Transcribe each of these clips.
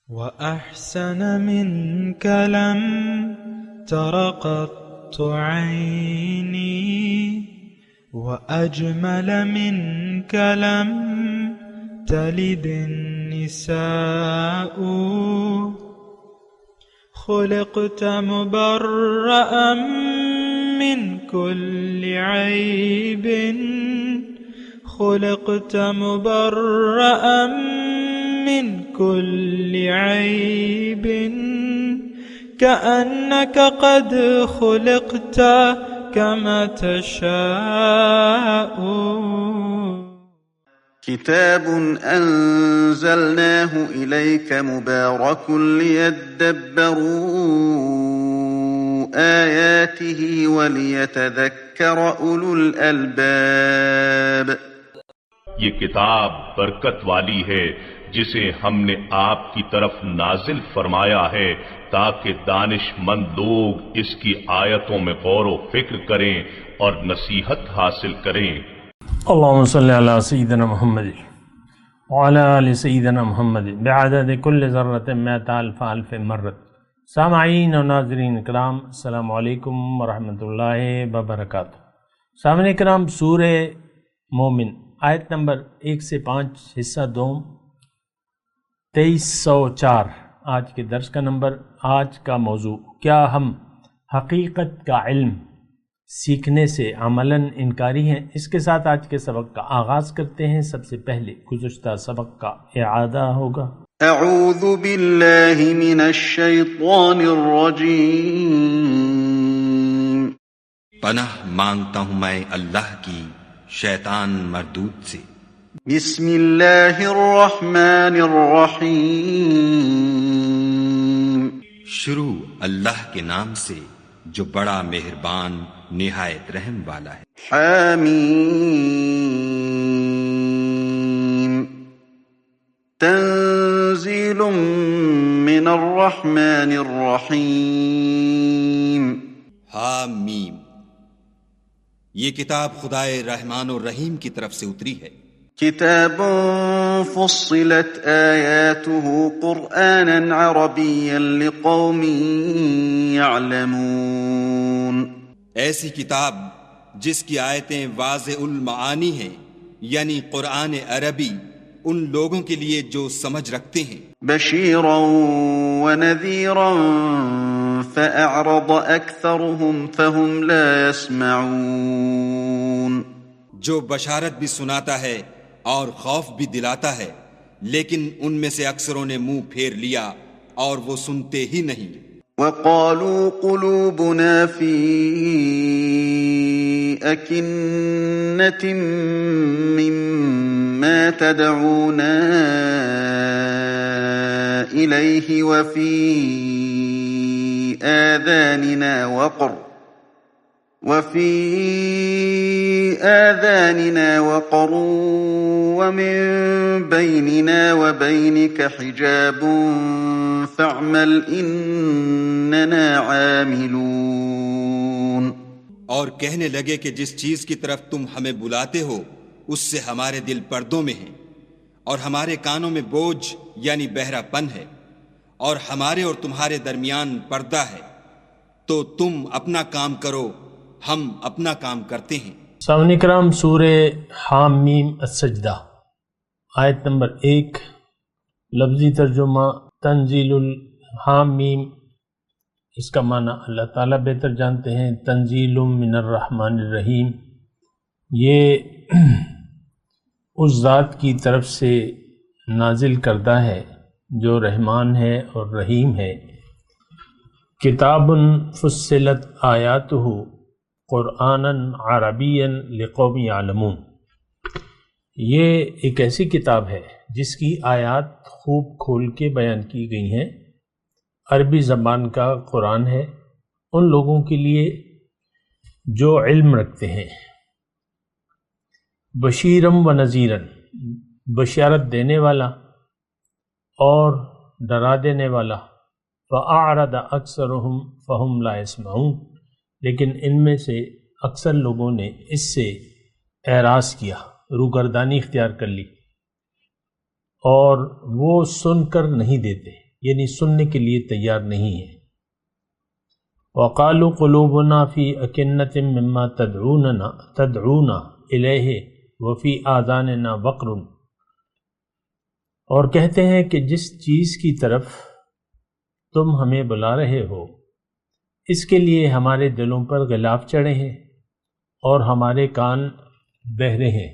وأحسن منك لم تر قط عيني وأجمل منك لم تلد النساء خلقت مبرأ من كل عيب خلقت مبرأ من كل عيب كأنك قد خلقت كما تشاء. كتاب أنزلناه إليك مبارك ليدبروا آياته وليتذكر أولو الألباب. یہ کتاب برکت والی ہے جسے ہم نے آپ کی طرف نازل فرمایا ہے تاکہ دانش مند لوگ اس کی آیتوں میں غور و فکر کریں اور نصیحت حاصل کریں. اللهم صل على سيدنا محمد وعلى آل سيدنا محمد بعدد كل ذرة مئة ألف ألف مرة. سامعین و ناظرین اکرام، السلام علیکم ورحمۃ اللہ وبرکاتہ. سامعین اکرام، سورہ مومن آیت نمبر 1 سے 5 حصہ دوم 2304 آج کے درس کا نمبر. آج کا موضوع، کیا ہم حقیقت کا علم سیکھنے سے عملاً انکاری ہیں؟ اس کے ساتھ آج کے سبق کا آغاز کرتے ہیں. سب سے پہلے گزشتہ سبق کا اعادہ ہوگا. اعوذ باللہ من الشیطان الرجیم. پناہ مانگتا ہوں میں اللہ کی شیطان مردود سے. بسم اللہ الرحمن الرحیم. شروع اللہ کے نام سے جو بڑا مہربان نہایت رحم والا ہے. حامیم. تنزیل من الرحمن الرحیم. حامیم، یہ کتاب خدائے رحمان الرحیم کی طرف سے اتری ہے. کتاب فصلت آیاته قرآنا عربیا لقوم يعلمون. ایسی کتاب جس کی آیتیں واضح المعانی ہیں، یعنی قرآن عربی ان لوگوں کے لیے جو سمجھ رکھتے ہیں. بشیرا ونذیرا فأعرض أكثرهم فهم لا يسمعون. جو بشارت بھی سناتا ہے اور خوف بھی دلاتا ہے، لیکن ان میں سے اکثروں نے منہ پھیر لیا اور وہ سنتے ہی نہیں. وقالوا قلوبنا في أكنة مما تدعونا إليه وفي آذاننا وقر ومن بيننا وبينك حجاب فاعمل إننا عاملون. اور کہنے لگے کہ جس چیز کی طرف تم ہمیں بلاتے ہو اس سے ہمارے دل پردوں میں ہیں اور ہمارے کانوں میں بوجھ یعنی بہرا پن ہے اور ہمارے اور تمہارے درمیان پردہ ہے، تو تم اپنا کام کرو، ہم اپنا کام کرتے ہیں. سامعین کرام، سورہ حامیم السجدہ آیت نمبر 1. لفظی ترجمہ تنزیل الحامیم، اس کا معنی اللہ تعالیٰ بہتر جانتے ہیں. تنزیل من الرحمن الرحیم، یہ اس ذات کی طرف سے نازل کردہ ہے جو رحمان ہے اور رحیم ہے. کتاب فصلت آیاتہ قرآنا عربیا لقوم یعلمون، یہ ایک ایسی کتاب ہے جس کی آیات خوب کھول کے بیان کی گئی ہیں. عربی زبان کا قرآن ہے ان لوگوں کے لیے جو علم رکھتے ہیں. بشیرم و نذیرن، بشارت دینے والا اور ڈرا دینے والا. فأعرض أكثرهم فهم لا يسمعون، لیکن ان میں سے اکثر لوگوں نے اس سے اعراض کیا، روگردانی اختیار کر لی اور وہ سن کر نہیں دیتے. یعنی سننے کے لیے تیار نہیں ہے۔ وَقَالُوا قُلُوبُنَا فِي أَكِنَّةٍ مِّمَّا تَدْعُونَا إِلَيْهِ وَفِي آذَانِنَا وَقْرٌ، اور کہتے ہیں کہ جس چیز کی طرف تم ہمیں بلا رہے ہو اس کے لیے ہمارے دلوں پر غلاف چڑھے ہیں اور ہمارے کان بہرے ہیں،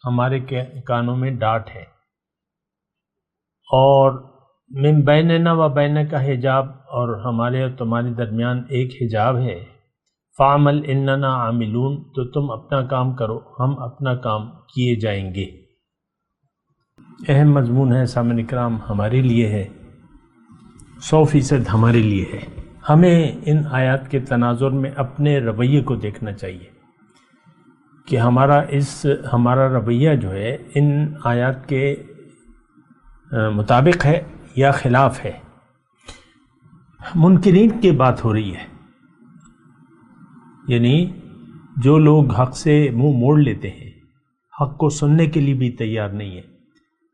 ہمارے کانوں میں ڈاٹ ہے، اور من بیننا و بینک حجاب، اور ہمارے اور تمہارے درمیان ایک حجاب ہے، فعمل اننا عاملون، تو تم اپنا کام کرو ہم اپنا کام کیے جائیں گے۔ اہم مضمون ہے سامعین اکرام، ہمارے لیے ہے، 100% ہمارے لیے ہے۔ ہمیں ان آیات کے تناظر میں اپنے رویے کو دیکھنا چاہیے کہ ہمارا رویہ جو ہے ان آیات کے مطابق ہے یا خلاف ہے۔ منکرین کی بات ہو رہی ہے، یعنی جو لوگ حق سے منہ موڑ لیتے ہیں، حق کو سننے کے لیے بھی تیار نہیں ہے،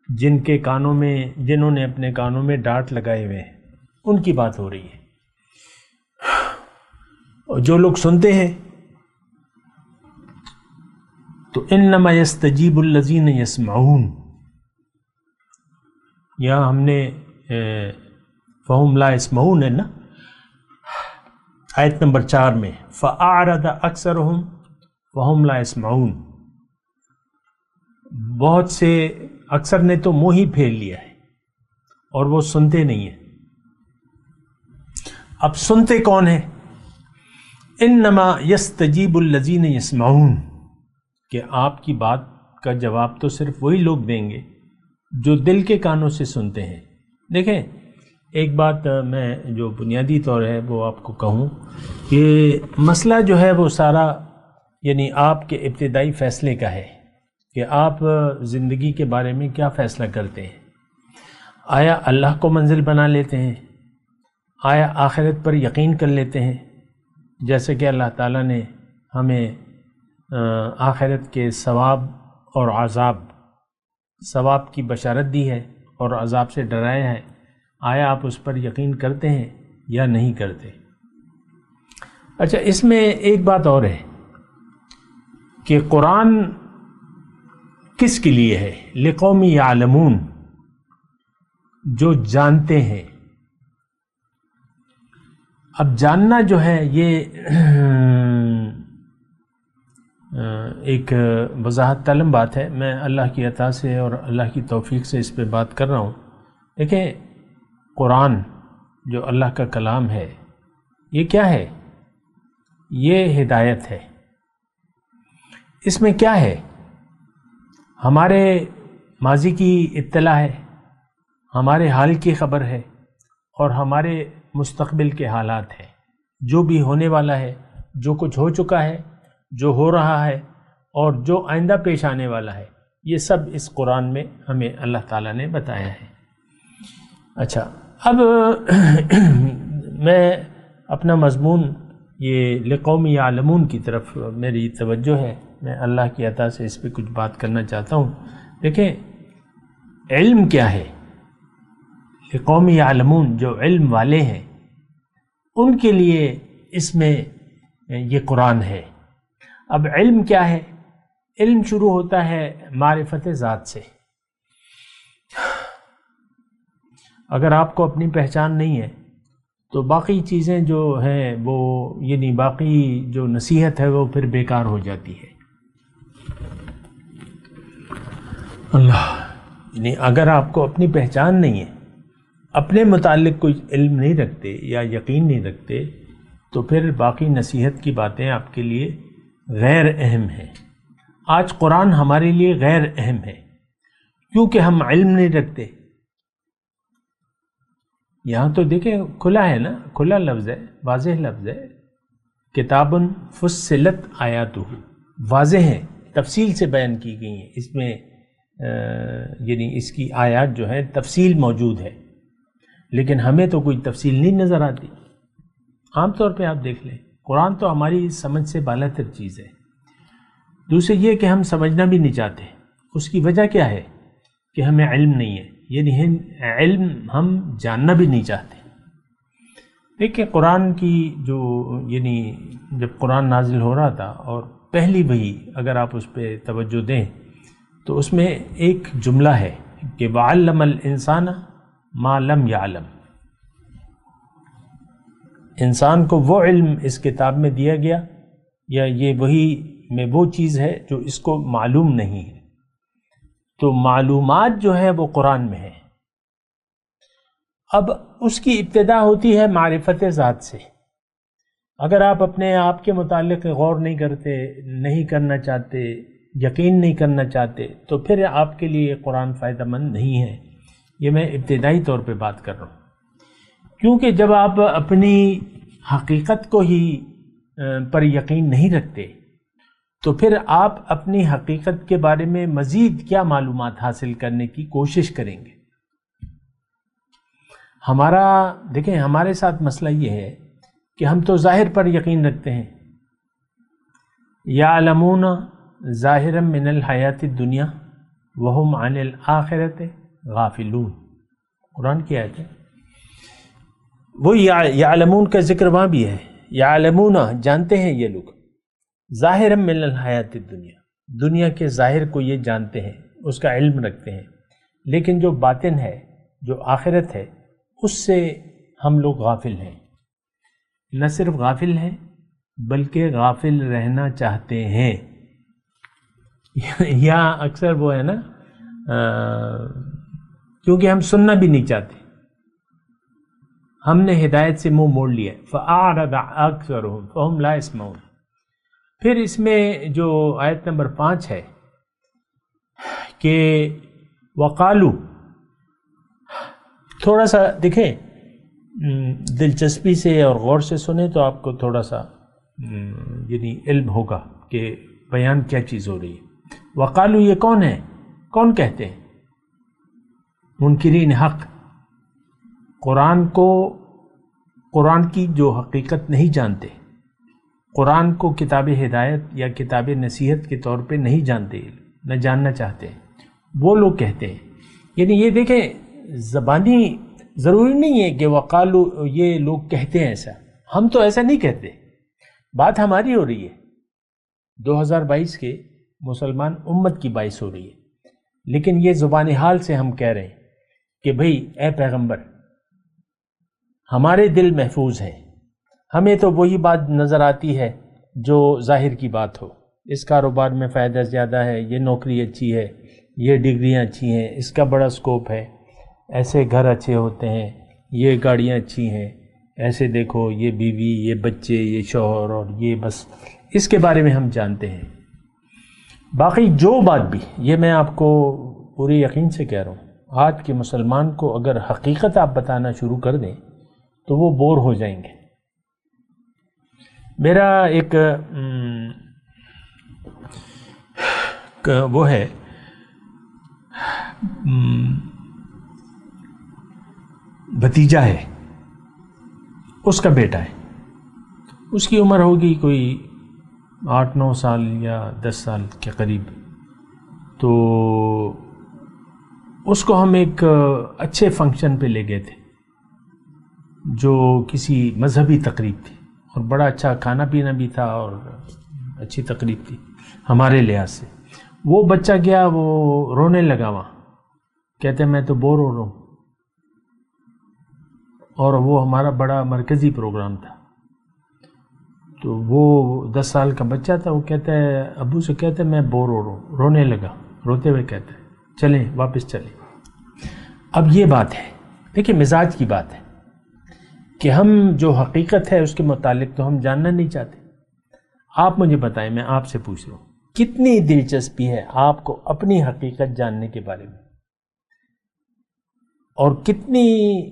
جنہوں نے اپنے کانوں میں ڈاٹ لگائے ہوئے ہیں، ان کی بات ہو رہی ہے۔ اور جو لوگ سنتے ہیں تو انما یستجیب الذین یسمعون، یہاں ہم نے فہم لا یسمعون ہے نا، آیت نمبر 4 میں فاعرض اکثرهم فہم لا یسمعون، بہت سے اکثر نے تو منہ ہی پھیر لیا ہے اور وہ سنتے نہیں ہیں۔ اب سنتے کون ہیں؟ انما یستجیب الذین یسمعون، کہ آپ کی بات کا جواب تو صرف وہی لوگ دیں گے جو دل کے کانوں سے سنتے ہیں۔ دیکھیں ایک بات میں جو بنیادی طور ہے وہ آپ کو کہوں کہ مسئلہ جو ہے وہ سارا یعنی آپ کے ابتدائی فیصلے کا ہے کہ آپ زندگی کے بارے میں کیا فیصلہ کرتے ہیں۔ آیا اللہ کو منزل بنا لیتے ہیں؟ آیا آخرت پر یقین کر لیتے ہیں؟ جیسے کہ اللہ تعالیٰ نے ہمیں آخرت کے ثواب اور عذاب، ثواب کی بشارت دی ہے اور عذاب سے ڈرایا ہے، آیا آپ اس پر یقین کرتے ہیں یا نہیں کرتے؟ اچھا، اس میں ایک بات اور ہے کہ قرآن کس کے لیے ہے؟ لقوم یعلمون، جو جانتے ہیں۔ اب جاننا جو ہے یہ ایک وضاحت طلب بات ہے، میں اللہ کی عطا سے اور اللہ کی توفیق سے اس پہ بات کر رہا ہوں۔ دیکھیں قرآن جو اللہ کا کلام ہے یہ کیا ہے؟ یہ ہدایت ہے۔ اس میں کیا ہے؟ ہمارے ماضی کی اطلاع ہے، ہمارے حال کی خبر ہے، اور ہمارے مستقبل کے حالات ہیں، جو بھی ہونے والا ہے، جو کچھ ہو چکا ہے، جو ہو رہا ہے، اور جو آئندہ پیش آنے والا ہے، یہ سب اس قرآن میں ہمیں اللہ تعالیٰ نے بتایا ہے۔ اچھا، اب میں اپنا مضمون یہ لقوم یعلمون کی طرف میری توجہ ہے، میں اللہ کی عطا سے اس پہ کچھ بات کرنا چاہتا ہوں۔ دیکھیں علم کیا ہے؟ لقوم یعلمون، جو علم والے ہیں ان کے لیے اس میں یہ قرآن ہے۔ اب علم کیا ہے؟ علم شروع ہوتا ہے معرفت ذات سے۔ اگر آپ کو اپنی پہچان نہیں ہے تو باقی چیزیں جو ہیں وہ یعنی باقی جو نصیحت ہے وہ پھر بیکار ہو جاتی ہے۔ اللہ، یعنی اگر آپ کو اپنی پہچان نہیں ہے، اپنے متعلق کوئی علم نہیں رکھتے یا یقین نہیں رکھتے، تو پھر باقی نصیحت کی باتیں آپ کے لیے غیر اہم ہیں۔ آج قرآن ہمارے لیے غیر اہم ہے کیونکہ ہم علم نہیں رکھتے۔ یہاں تو دیکھیں کھلا ہے نا، کھلا لفظ ہے، واضح لفظ ہے، کتاب فصلت آیاتہ، واضح ہے، تفصیل سے بیان کی گئی ہیں اس میں، یعنی اس کی آیات جو ہے تفصیل موجود ہے، لیکن ہمیں تو کوئی تفصیل نہیں نظر آتی۔ عام طور پہ آپ دیکھ لیں قرآن تو ہماری سمجھ سے بالا تر چیز ہے۔ دوسرے یہ کہ ہم سمجھنا بھی نہیں چاہتے، اس کی وجہ کیا ہے کہ ہمیں علم نہیں ہے۔ یعنی علم ہم جاننا بھی نہیں چاہتے. دیکھیں قرآن کی جو یعنی جب قرآن نازل ہو رہا تھا اور پہلی وحی اگر آپ اس پہ توجہ دیں تو اس میں ایک جملہ ہے کہ وَعَلَّمَ الْإِنسَانَ مَا لَمْ يَعْلَمْ. انسان کو وہ علم اس کتاب میں دیا گیا یا یہ وحی میں وہ چیز ہے جو اس کو معلوم نہیں ہے. تو معلومات جو ہے وہ قرآن میں ہے. اب اس کی ابتدا ہوتی ہے معرفت ذات سے. اگر آپ اپنے آپ کے متعلق غور نہیں کرتے، نہیں کرنا چاہتے، یقین نہیں کرنا چاہتے، تو پھر آپ کے لیے قرآن فائدہ مند نہیں ہے. یہ میں ابتدائی طور پہ بات کر رہا ہوں. کیونکہ جب آپ اپنی حقیقت کو ہی پر یقین نہیں رکھتے تو پھر آپ اپنی حقیقت کے بارے میں مزید کیا معلومات حاصل کرنے کی کوشش کریں گے. دیکھیں ہمارے ساتھ مسئلہ یہ ہے کہ ہم تو ظاہر پر یقین رکھتے ہیں. یعلمون ظاہرا من الحیات الدنیا وہم عن الآخرۃ غافلون، قرآن کی آیت ہے. وہ یعلمون کا ذکر وہاں بھی ہے. یعلمون جانتے ہیں یہ لوگ، ظاہرا من الحیات الدنیا، دنیا کے ظاہر کو یہ جانتے ہیں، اس کا علم رکھتے ہیں، لیکن جو باطن ہے، جو آخرت ہے، اس سے ہم لوگ غافل ہیں. نہ صرف غافل ہیں بلکہ غافل رہنا چاہتے ہیں. یا اکثر وہ ہے نا کیونکہ ہم سننا بھی نہیں چاہتے، ہم نے ہدایت سے منہ موڑ لیا. فَأَعْرَضَ أَكْثَرُهُمْ فَهُمْ لَا يَسْمَعُونَ. پھر اس میں جو آیت نمبر 5 ہے کہ وَقَالُوا، تھوڑا سا دیکھیں دلچسپی سے اور غور سے سنیں تو آپ کو تھوڑا سا یعنی علم ہوگا کہ بیان کیا چیز ہو رہی ہے. وَقَالُوا یہ کون ہے؟ کون کہتے ہیں؟ منکرین حق، قرآن کی جو حقیقت نہیں جانتے، قرآن کو کتاب ہدایت یا کتاب نصیحت کے طور پہ نہیں جانتے، نہ جاننا چاہتے، وہ لوگ کہتے ہیں. یعنی یہ دیکھیں زبانی ضروری نہیں ہے کہ وقالو یہ لوگ کہتے ہیں ایسا، ہم تو ایسا نہیں کہتے. بات ہماری ہو رہی ہے، 2022 کے مسلمان امت کی باعث ہو رہی ہے. لیکن یہ زبان حال سے ہم کہہ رہے ہیں کہ بھئی اے پیغمبر ہمارے دل محفوظ ہیں، ہمیں تو وہی بات نظر آتی ہے جو ظاہر کی بات ہو. اس کاروبار میں فائدہ زیادہ ہے، یہ نوکری اچھی ہے، یہ ڈگریاں اچھی ہیں، اس کا بڑا سکوپ ہے، ایسے گھر اچھے ہوتے ہیں، یہ گاڑیاں اچھی ہیں، ایسے دیکھو یہ بیوی، یہ بچے، یہ شوہر، اور یہ بس اس کے بارے میں ہم جانتے ہیں. باقی جو بات بھی، یہ میں آپ کو پورے یقین سے کہہ رہا ہوں، آج کے مسلمان کو اگر حقیقت آپ بتانا شروع کر دیں تو وہ بور ہو جائیں گے. میرا ایک وہ ہے بھتیجا ہے، اس کا بیٹا ہے، اس کی عمر ہوگی کوئی 8-9 سال یا 10 سال کے قریب. تو اس کو ہم ایک اچھے فنکشن پہ لے گئے تھے جو کسی مذہبی تقریب تھی، اور بڑا اچھا کھانا پینا بھی تھا اور اچھی تقریب تھی ہمارے لحاظ سے. وہ بچہ گیا، وہ رونے لگا وہاں، کہتے میں تو بور ہو رہا ہوں. اور وہ ہمارا بڑا مرکزی پروگرام تھا. تو وہ 10 سال کا بچہ تھا، وہ کہتا ہے ابو سے کہتا ہے میں بور ہو رہا ہوں، رونے لگا، روتے ہوئے کہتا ہے چلیں واپس چلیں. اب یہ بات ہے، دیکھیں مزاج کی بات ہے کہ ہم جو حقیقت ہے اس کے متعلق تو ہم جاننا نہیں چاہتے. آپ مجھے بتائیں، میں آپ سے پوچھ رہا ہوں، کتنی دلچسپی ہے آپ کو اپنی حقیقت جاننے کے بارے میں، اور کتنی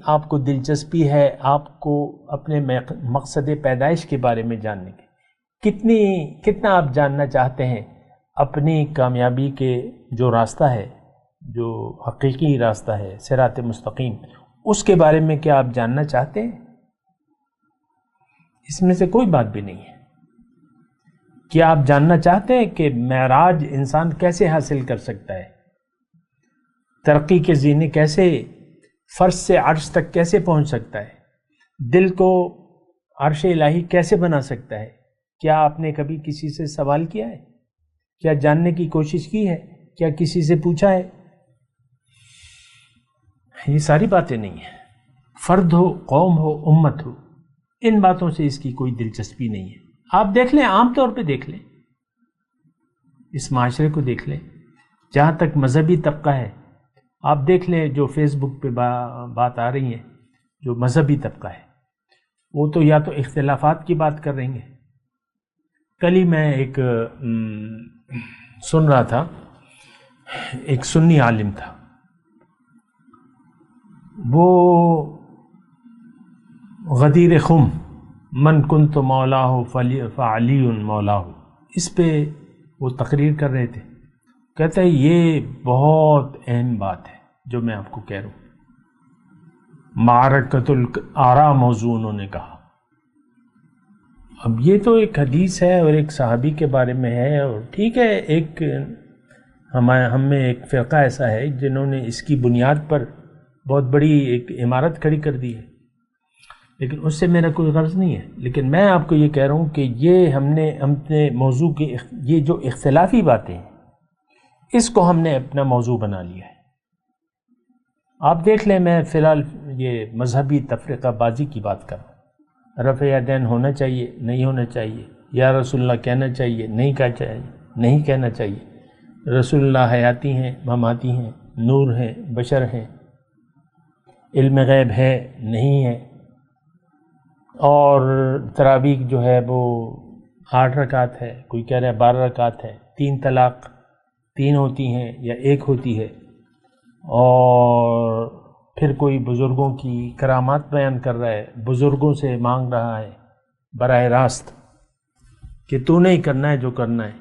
آپ کو دلچسپی ہے آپ کو اپنے مقصد پیدائش کے بارے میں جاننے کی، کتنا آپ جاننا چاہتے ہیں اپنی کامیابی کے جو راستہ ہے، جو حقیقی راستہ ہے صراط مستقیم، اس کے بارے میں کیا آپ جاننا چاہتے ہیں؟ اس میں سے کوئی بات بھی نہیں ہے. کیا آپ جاننا چاہتے ہیں کہ معراج انسان کیسے حاصل کر سکتا ہے؟ ترقی کے زینے کیسے فرش سے عرش تک کیسے پہنچ سکتا ہے، دل کو عرش الہی کیسے بنا سکتا ہے؟ کیا آپ نے کبھی کسی سے سوال کیا ہے؟ کیا جاننے کی کوشش کی ہے؟ کیا کسی سے پوچھا ہے؟ یہ ساری باتیں نہیں ہیں۔ فرد ہو، قوم ہو، امت ہو، ان باتوں سے اس کی کوئی دلچسپی نہیں ہے۔ آپ دیکھ لیں، عام طور پہ دیکھ لیں، اس معاشرے کو دیکھ لیں، جہاں تک مذہبی طبقہ ہے، آپ دیکھ لیں جو فیس بک پہ بات آ رہی ہے، جو مذہبی طبقہ ہے وہ تو یا تو اختلافات کی بات کر رہی ہیں۔ کل ہی میں ایک سن رہا تھا، ایک سنی عالم تھا، وہ غدیر خم من کنت مولاہ فعلی مولاہ، اس پہ وہ تقریر کر رہے تھے۔ کہتا ہے یہ بہت اہم بات ہے جو میں آپ کو کہہ رہا ہوں۔ معرکۃ الآراء موضوع انہوں نے کہا۔ اب یہ تو ایک حدیث ہے اور ایک صحابی کے بارے میں ہے، اور ٹھیک ہے، ایک ہم میں ایک فرقہ ایسا ہے جنہوں نے اس کی بنیاد پر بہت بڑی ایک عمارت کھڑی کر دی ہے، لیکن اس سے میرا کوئی غرض نہیں ہے۔ لیکن میں آپ کو یہ کہہ رہا ہوں کہ یہ ہم نے موضوع کے یہ جو اختلافی باتیں ہیں اس کو ہم نے اپنا موضوع بنا لیا ہے۔ آپ دیکھ لیں، میں فی الحال یہ مذہبی تفرقہ بازی کی بات کر رہا ہوں۔ رفع یدین ہونا چاہیے، نہیں ہونا چاہیے، یا رسول اللہ کہنا چاہیے، نہیں کہنا چاہیے، نہیں کہنا چاہیے، رسول اللہ حیاتی ہیں، مماتی ہیں، نور ہیں، بشر ہیں، علم غیب ہے، نہیں ہے، اور تراویح جو ہے وہ 8 رکعت ہے، کوئی کہہ رہا ہے 12 رکعت ہے، 3 طلاق 3 ہوتی ہیں یا 1 ہوتی ہے، اور پھر کوئی بزرگوں کی کرامات بیان کر رہا ہے، بزرگوں سے مانگ رہا ہے براہ راست کہ تو نہیں کرنا ہے جو کرنا ہے۔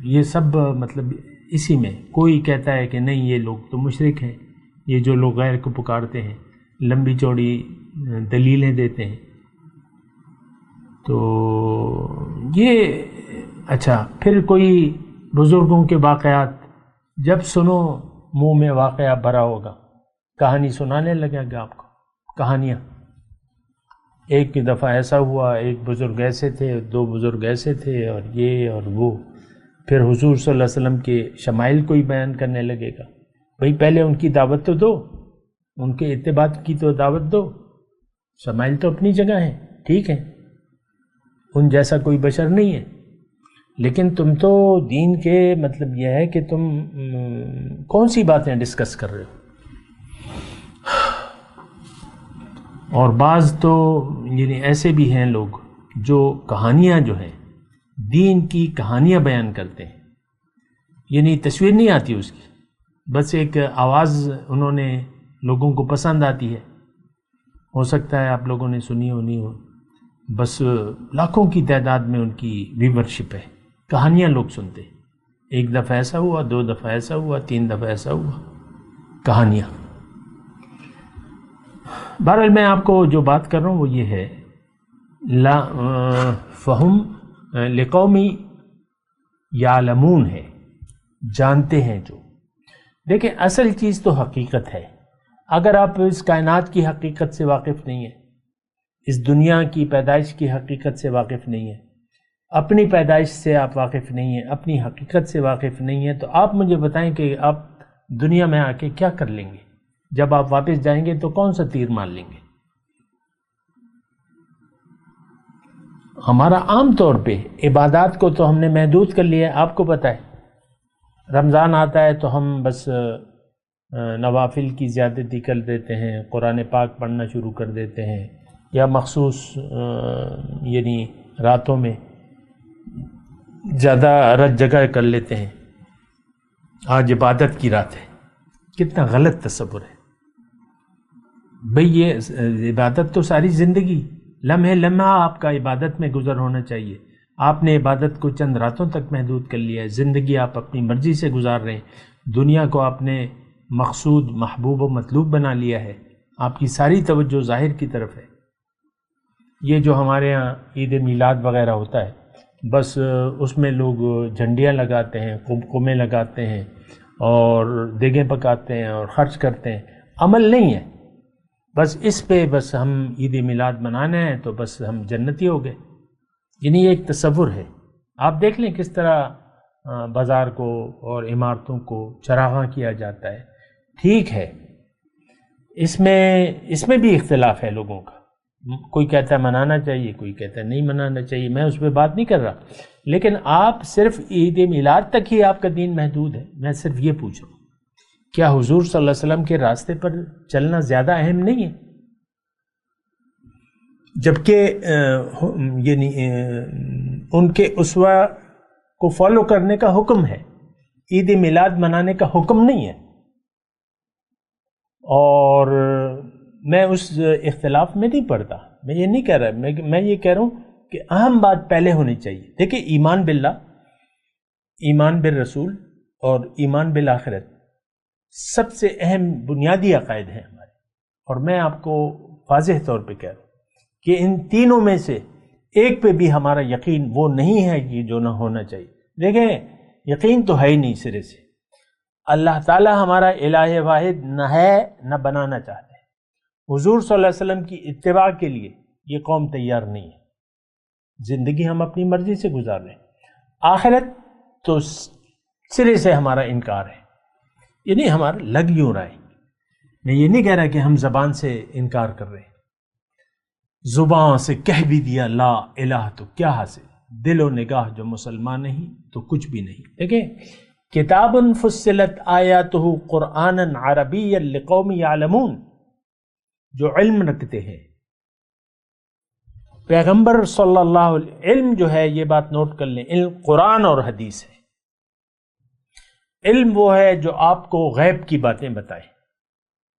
یہ سب مطلب اسی میں کوئی کہتا ہے کہ نہیں یہ لوگ تو مشرک ہیں، یہ جو لوگ غیر کو پکارتے ہیں، لمبی چوڑی دلیلیں دیتے ہیں۔ تو یہ اچھا، پھر کوئی بزرگوں کے واقعات جب سنو منہ میں واقعہ بھرا ہوگا، کہانی سنانے لگے گا آپ کو، کہانیاں، ایک دفعہ ایسا ہوا، ایک بزرگ ایسے تھے، 2 بزرگ ایسے تھے، اور یہ اور وہ، پھر حضور صلی اللہ علیہ وسلم کے شمائل کو ہی بیان کرنے لگے گا۔ بھئی پہلے ان کی دعوت تو دو، ان کے اتباع کی تو دعوت دو، شمائل تو اپنی جگہ ہیں، ٹھیک ہے، ان جیسا کوئی بشر نہیں ہے، لیکن تم تو دین کے مطلب یہ ہے کہ تم کون سی باتیں ڈسکس کر رہے ہو۔ اور بعض تو یعنی ایسے بھی ہیں لوگ جو کہانیاں جو ہیں، دین کی کہانیاں بیان کرتے ہیں، یعنی تصویر نہیں آتی اس کی، بس ایک آواز انہوں نے لوگوں کو پسند آتی ہے، ہو سکتا ہے آپ لوگوں نے سنی ہو نہیں ہو، بس لاکھوں کی تعداد میں ان کی ویورشپ ہے، کہانیاں لوگ سنتے ہیں، 1 دفعہ ایسا ہوا، 2 دفعہ ایسا ہوا، 3 دفعہ ایسا ہوا، کہانیاں۔ بہرحال میں آپ کو جو بات کر رہا ہوں وہ یہ ہے، لا فہم لقومی یعلمون ہے، جانتے ہیں جو۔ دیکھیں اصل چیز تو حقیقت ہے، اگر آپ اس کائنات کی حقیقت سے واقف نہیں ہیں، اس دنیا کی پیدائش کی حقیقت سے واقف نہیں ہیں، اپنی پیدائش سے آپ واقف نہیں ہیں، اپنی حقیقت سے واقف نہیں ہیں، تو آپ مجھے بتائیں کہ آپ دنیا میں آ کے کیا کر لیں گے؟ جب آپ واپس جائیں گے تو کون سا تیر مار لیں گے؟ ہمارا عام طور پہ عبادات کو تو ہم نے محدود کر لیا ہے، آپ کو پتہ ہے، رمضان آتا ہے تو ہم بس نوافل کی زیادتی کر دیتے ہیں، قرآن پاک پڑھنا شروع کر دیتے ہیں، یا مخصوص یعنی راتوں میں زیادہ رت جگہ کر لیتے ہیں، آج عبادت کی رات ہے۔ کتنا غلط تصور ہے بھئی، یہ عبادت تو ساری زندگی لمحے لمحہ آپ کا عبادت میں گزر ہونا چاہیے، آپ نے عبادت کو چند راتوں تک محدود کر لیا ہے، زندگی آپ اپنی مرضی سے گزار رہے ہیں، دنیا کو آپ نے مقصود محبوب و مطلوب بنا لیا ہے، آپ کی ساری توجہ ظاہر کی طرف ہے۔ یہ جو ہمارے ہاں عید میلاد وغیرہ ہوتا ہے، بس اس میں لوگ جھنڈیاں لگاتے ہیں، قمقمے لگاتے ہیں، اور دیگیں پکاتے ہیں اور خرچ کرتے ہیں، عمل نہیں ہے. بس اس پہ بس ہم عید میلاد منانا ہے تو بس ہم جنتی ہو گئے. یعنی یہ ایک تصور ہے. آپ دیکھ لیں کس طرح بازار کو اور عمارتوں کو چراغاں کیا جاتا ہے. ٹھیک ہے، اس میں بھی اختلاف ہے لوگوں کا. کوئی کہتا ہے منانا چاہیے، کوئی کہتا ہے نہیں منانا چاہیے. میں اس پہ بات نہیں کر رہا، لیکن آپ صرف عید میلاد تک ہی آپ کا دین محدود ہے. میں صرف یہ پوچھ رہا ہوں، کیا حضور صلی اللہ علیہ وسلم کے راستے پر چلنا زیادہ اہم نہیں ہے؟ جبکہ یعنی ان کے اسوہ کو فالو کرنے کا حکم ہے، عید میلاد منانے کا حکم نہیں ہے. اور میں اس اختلاف میں نہیں پڑتا. میں یہ نہیں کہہ رہا، میں یہ کہہ رہا ہوں کہ اہم بات پہلے ہونی چاہیے. دیکھیں، ایمان باللہ، ایمان بالرسول اور ایمان بالآخرت سب سے اہم بنیادی عقائد ہیں ہمارے. اور میں آپ کو واضح طور پہ کہہ رہا ہوں کہ ان تینوں میں سے ایک پہ بھی ہمارا یقین وہ نہیں ہے کہ جو نہ ہونا چاہیے. دیکھیں، یقین تو ہے ہی نہیں سرے سے. اللہ تعالیٰ ہمارا الہ واحد نہ ہے نہ بنانا چاہتے ہیں. حضور صلی اللہ علیہ وسلم کی اتباع کے لیے یہ قوم تیار نہیں ہے. زندگی ہم اپنی مرضی سے گزار رہے ہیں. آخرت تو سرے سے ہمارا انکار ہے. یعنی ہمارا لگ یوں رہا ہے. میں یہ نہیں کہہ رہا کہ ہم زبان سے انکار کر رہے ہیں. زبان سے کہہ بھی دیا لا الہ تو کیا حاصل، دل و نگاہ جو مسلمان نہیں تو کچھ بھی نہیں. دیکھیں، کتاب فصلت آیاتہ قرآنا عربیا لقوم یعلمون، جو علم رکھتے ہیں. پیغمبر صلی اللہ علیہ وسلم، علم جو ہے، یہ بات نوٹ کر لیں، علم قرآن اور حدیث ہے. علم وہ ہے جو آپ کو غیب کی باتیں بتائے.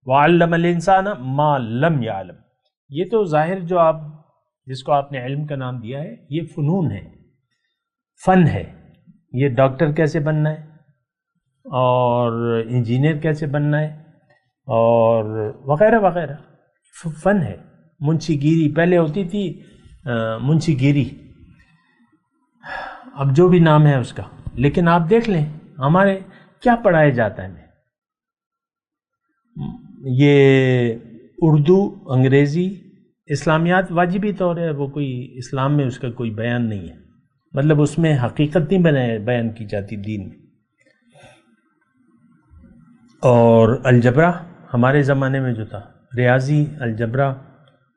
وعلم الانسان ما لم یعلم. یہ تو ظاہر جو آپ جس کو آپ نے علم کا نام دیا ہے، یہ فنون ہے، فن ہے. یہ ڈاکٹر کیسے بننا ہے اور انجینئر کیسے بننا ہے اور وغیرہ وغیرہ، فن ہے. منشی گیری پہلے ہوتی تھی، منشی گیری، اب جو بھی نام ہے اس کا. لیکن آپ دیکھ لیں ہمارے کیا پڑھایا جاتا ہے. یہ اردو، انگریزی، اسلامیات واجبی طور ہے. وہ کوئی اسلام میں اس کا کوئی بیان نہیں ہے، مطلب اس میں حقیقت نہیں بیان کی جاتی دین میں. اور الجبرا ہمارے زمانے میں جو تھا، ریاضی، الجبرا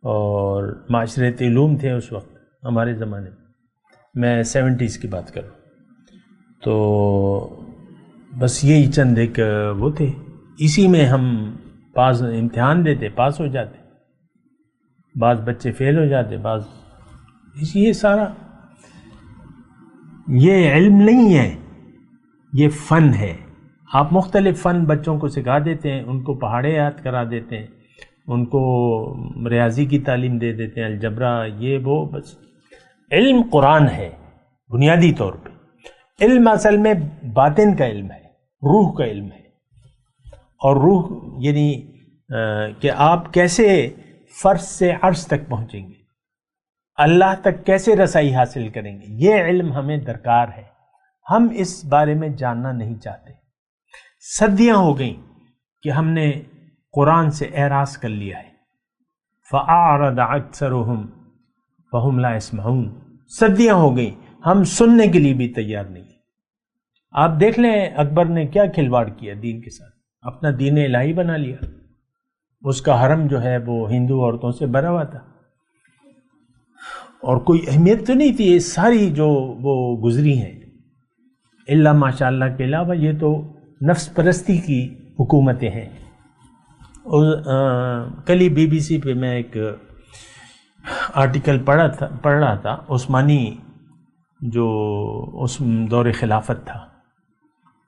اور معاشرتی علوم تھے اس وقت ہمارے زمانے میں. میں 70s کی بات کروں تو بس یہی چند ایک وہ تھے. اسی میں ہم پاس امتحان دیتے، پاس ہو جاتے. بعض بچے فیل ہو جاتے، بعض. یہ سارا یہ علم نہیں ہے، یہ فن ہے. آپ مختلف فن بچوں کو سکھا دیتے ہیں، ان کو پہاڑے یاد کرا دیتے ہیں، ان کو ریاضی کی تعلیم دے دیتے ہیں، الجبرا، یہ وہ. بس علم قرآن ہے بنیادی طور پہ. علم اصل میں باطن کا علم ہے، روح کا علم ہے. اور روح یعنی کہ آپ کیسے فرض سے عرش تک پہنچیں گے، اللہ تک کیسے رسائی حاصل کریں گے، یہ علم ہمیں درکار ہے. ہم اس بارے میں جاننا نہیں چاہتے. صدیاں ہو گئیں کہ ہم نے قرآن سے اعراض کر لیا ہے. فَأَعْرَضَ أَكْثَرُهُمْ فَهُمْ لَا يَسْمَعُونَ. صدیاں ہو گئیں، ہم سننے کے لیے بھی تیار نہیں. آپ دیکھ لیں اکبر نے کیا کھلواڑ کیا دین کے ساتھ، اپنا دین الہی بنا لیا. اس کا حرم جو ہے وہ ہندو عورتوں سے بھرا ہوا تھا اور کوئی اہمیت تو نہیں تھی. یہ ساری جو وہ گزری ہیں اللہ ماشاء اللہ کے علاوہ، یہ تو نفس پرستی کی حکومتیں ہیں. کل ہی BBC پہ میں ایک آرٹیکل پڑھ رہا تھا. عثمانی جو اس دور خلافت تھا،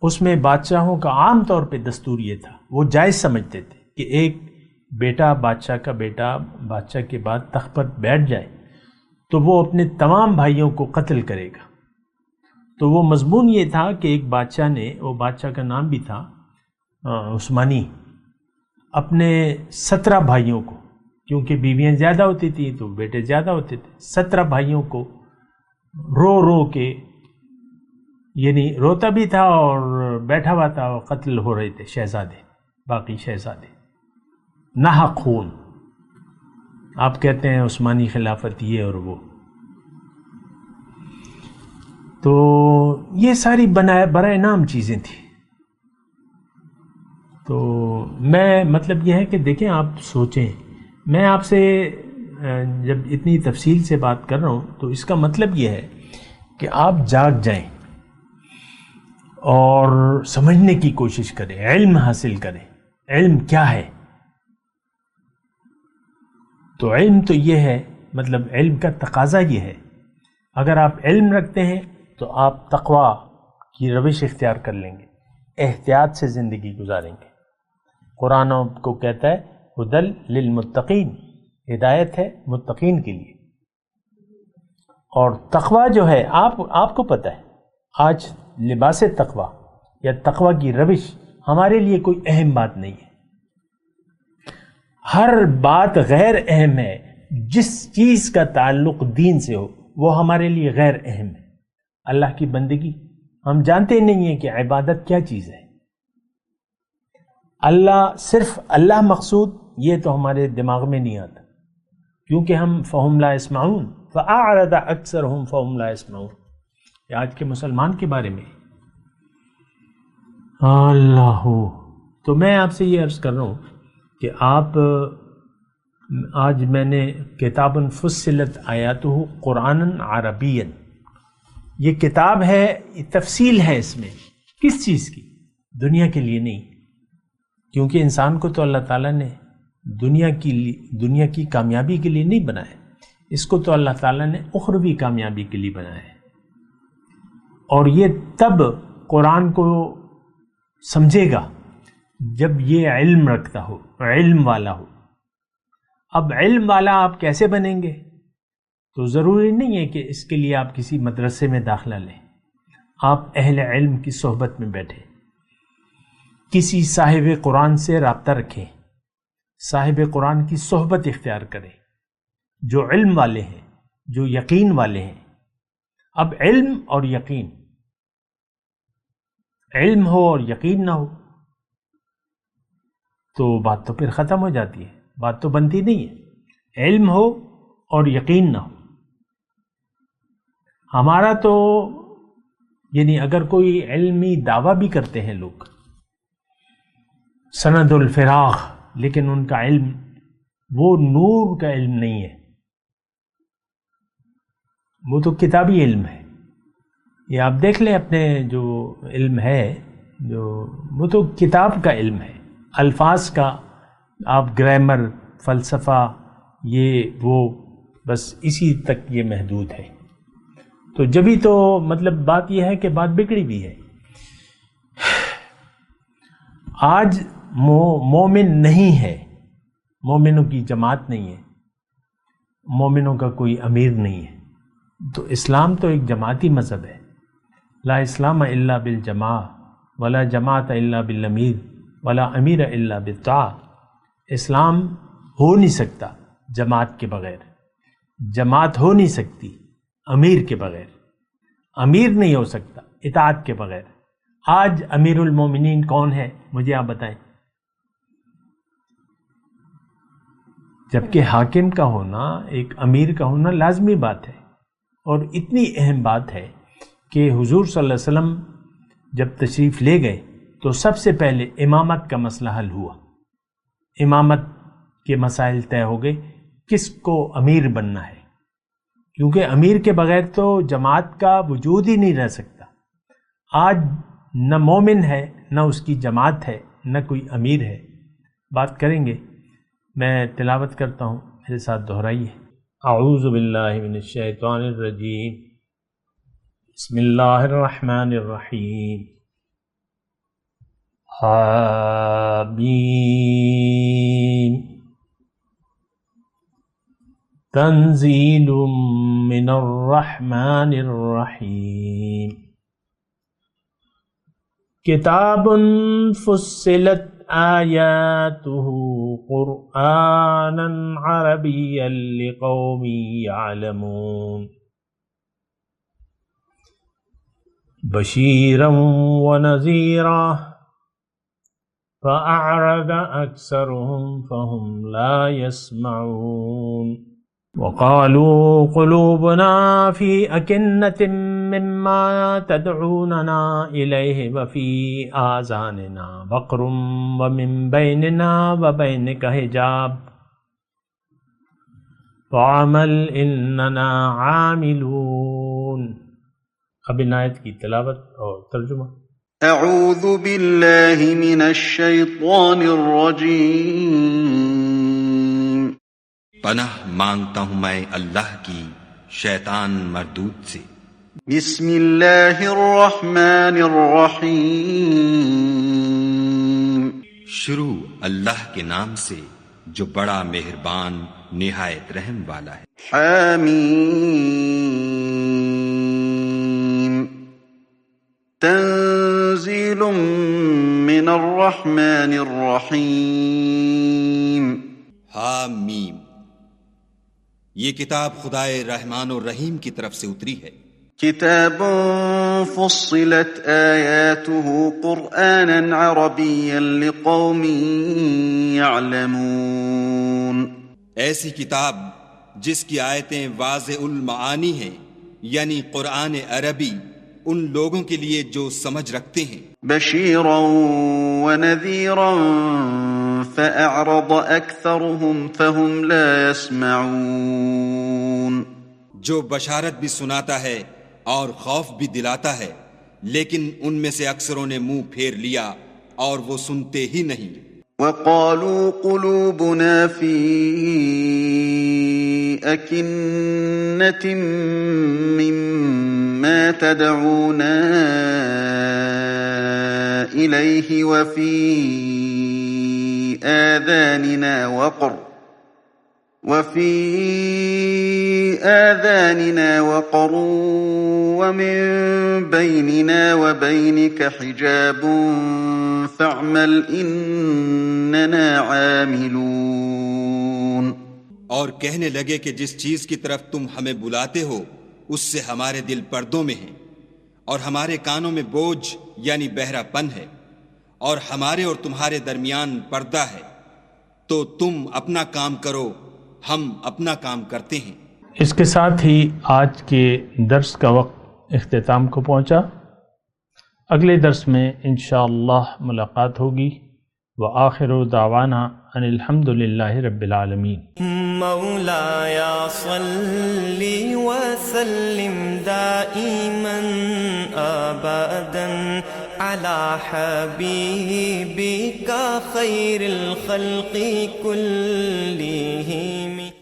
اس میں بادشاہوں کا عام طور پہ دستور یہ تھا، وہ جائز سمجھتے تھے کہ ایک بیٹا، بادشاہ کا بیٹا بادشاہ کے بعد تخت پر بیٹھ جائے تو وہ اپنے تمام بھائیوں کو قتل کرے گا. تو وہ مضمون یہ تھا کہ ایک بادشاہ نے، وہ بادشاہ کا نام بھی تھا عثمانی، اپنے 17 بھائیوں کو، کیونکہ بیویاں زیادہ ہوتی تھیں تو بیٹے زیادہ ہوتے تھے، 17 بھائیوں کو رو رو کے یعنی روتا بھی تھا اور بیٹھا ہوا تھا، اور قتل ہو رہے تھے شہزادے، باقی شہزادے، ناحق خون. آپ کہتے ہیں عثمانی خلافت یہ اور وہ. تو یہ ساری برائے نام چیزیں تھیں. تو میں مطلب یہ ہے کہ دیکھیں، آپ سوچیں، میں آپ سے جب اتنی تفصیل سے بات کر رہا ہوں تو اس کا مطلب یہ ہے کہ آپ جاگ جائیں اور سمجھنے کی کوشش کریں، علم حاصل کریں. علم کیا ہے؟ تو علم تو یہ ہے، مطلب علم کا تقاضا یہ ہے، اگر آپ علم رکھتے ہیں تو آپ تقویٰ کی روش اختیار کر لیں گے، احتیاط سے زندگی گزاریں گے. قرآن کو کہتا ہے ہدل للمتقین، ہدایت ہے متقین کے لیے. اور تقویٰ جو ہے، آپ کو پتہ ہے آج لباس تقویٰ یا تقویٰ کی روش ہمارے لیے کوئی اہم بات نہیں ہے. ہر بات غیر اہم ہے. جس چیز کا تعلق دین سے ہو وہ ہمارے لیے غیر اہم ہے. اللہ کی بندگی ہم جانتے نہیں ہیں کہ عبادت کیا چیز ہے. صرف اللہ مقصود، یہ تو ہمارے دماغ میں نہیں آتا، کیونکہ ہم فہم لا يسمعون فأعرض اکثرهم فہم لا يسمعون. یہ آج کے مسلمان کے بارے میں. اللہ، تو میں آپ سے یہ عرض کر رہا ہوں کہ آپ آج میں نے کتاب فصلت آیاتہ قرآنا عربیا، یہ کتاب ہے، تفصیل ہے اس میں. کس چیز کی؟ دنیا کے لیے نہیں، کیونکہ انسان کو تو اللہ تعالیٰ نے دنیا کی کامیابی کے لیے نہیں بنایا، اس کو تو اللہ تعالیٰ نے اخروی کامیابی کے لیے بنایا ہے. اور یہ تب قرآن کو سمجھے گا جب یہ علم رکھتا ہو، علم والا ہو. اب علم والا آپ کیسے بنیں گے؟ تو ضروری نہیں ہے کہ اس کے لیے آپ کسی مدرسے میں داخلہ لیں. آپ اہل علم کی صحبت میں بیٹھیں، کسی صاحب قرآن سے رابطہ رکھیں، صاحب قرآن کی صحبت اختیار کریں، جو علم والے ہیں، جو یقین والے ہیں. اب علم اور یقین، علم ہو اور یقین نہ ہو تو بات تو پھر ختم ہو جاتی ہے، بات تو بنتی نہیں ہے. علم ہو اور یقین نہ ہو. ہمارا تو یعنی اگر کوئی علمی دعویٰ بھی کرتے ہیں لوگ، سند الفراغ، لیکن ان کا علم وہ نور کا علم نہیں ہے، وہ تو کتابی علم ہے. یہ آپ دیکھ لیں اپنے جو علم ہے، وہ تو کتاب کا علم ہے، الفاظ کا. آپ گرامر، فلسفہ، یہ وہ بس اسی تک یہ محدود ہے. تو جبھی تو مطلب بات یہ ہے کہ بات بگڑی بھی ہے. آج مومن نہیں ہے، مومنوں کی جماعت نہیں ہے، مومنوں کا کوئی امیر نہیں ہے. تو اسلام تو ایک جماعتی مذہب ہے. لا اسلام الا بالجماع ولا جماعت الا بالامیر ولا امیر الا بالطاعہ. اسلام ہو نہیں سکتا جماعت کے بغیر، جماعت ہو نہیں سکتی امیر کے بغیر، امیر نہیں ہو سکتا اطاعت کے بغیر. آج امیر المومنین کون ہے مجھے آپ بتائیں؟ جبکہ حاکم کا ہونا، ایک امیر کا ہونا لازمی بات ہے، اور اتنی اہم بات ہے کہ حضور صلی اللہ علیہ وسلم جب تشریف لے گئے تو سب سے پہلے امامت کا مسئلہ حل ہوا. امامت کے مسائل طے ہو گئے، کس کو امیر بننا ہے، کیونکہ امیر کے بغیر تو جماعت کا وجود ہی نہیں رہ سکتا. آج نہ مومن ہے، نہ اس کی جماعت ہے، نہ کوئی امیر ہے. بات کریں گے. میں تلاوت کرتا ہوں، میرے ساتھ دہرائیے. اعوذ باللہ من الشیطان الرجیم، بسم اللہ الرحمن الرحیم. حامیم تنزیل من الرحمن الرحیم. کتاب فصلت آیاتہ قرآنا عربیا لقوم یعلمون. بشيرا ونذيرا فأعرض أكثرهم فهم لا يسمعون وقالوا قلوبنا في أكنة مما تدعوننا إليه وفي آذاننا وقر ومن بيننا وبينك حجاب فعمل إننا عاملون. اب ان آیت کی تلاوت اور ترجمہ. اعوذ باللہ من الشیطان الرجیم. پناہ مانگتا ہوں میں اللہ کی شیطان مردود سے. بسم اللہ الرحمن الرحیم. شروع اللہ کے نام سے جو بڑا مہربان نہایت رحم والا ہے. حامیم. تنزیل من الرحمن الرحیم. حامیم. یہ کتاب خدائے رحمان و رحیم کی طرف سے اتری ہے. کتاب فصلت آیاته قرآنا عربیا لقوم یعلمون. ایسی کتاب جس کی آیتیں واضح المعانی ہیں، یعنی قرآن عربی، ان لوگوں کے لیے جو سمجھ رکھتے ہیں. بشیرا ونذیرا فأعرض أكثرهم فهم لا يسمعون. جو بشارت بھی سناتا ہے اور خوف بھی دلاتا ہے، لیکن ان میں سے اکثروں نے منہ پھیر لیا اور وہ سنتے ہی نہیں. وقالوا قلوبنا في أكنة مما تدعونا إليه وفي آذاننا وقر ومن بيننا وبينك حجاب فاعمل إننا عاملون. اور کہنے لگے کہ جس چیز کی طرف تم ہمیں بلاتے ہو اس سے ہمارے دل پردوں میں ہیں اور ہمارے کانوں میں بوجھ یعنی بہرا پن ہے اور ہمارے اور تمہارے درمیان پردہ ہے، تو تم اپنا کام کرو، ہم اپنا کام کرتے ہیں. اس کے ساتھ ہی آج کے درس کا وقت اختتام کو پہنچا. اگلے درس میں انشاءاللہ ملاقات ہوگی. وآخر دعوانا ان الحمد للہ رب العالمین. مولایا صلی وسلم دائما ابدا على حبیبک خیر الخلق کلہم.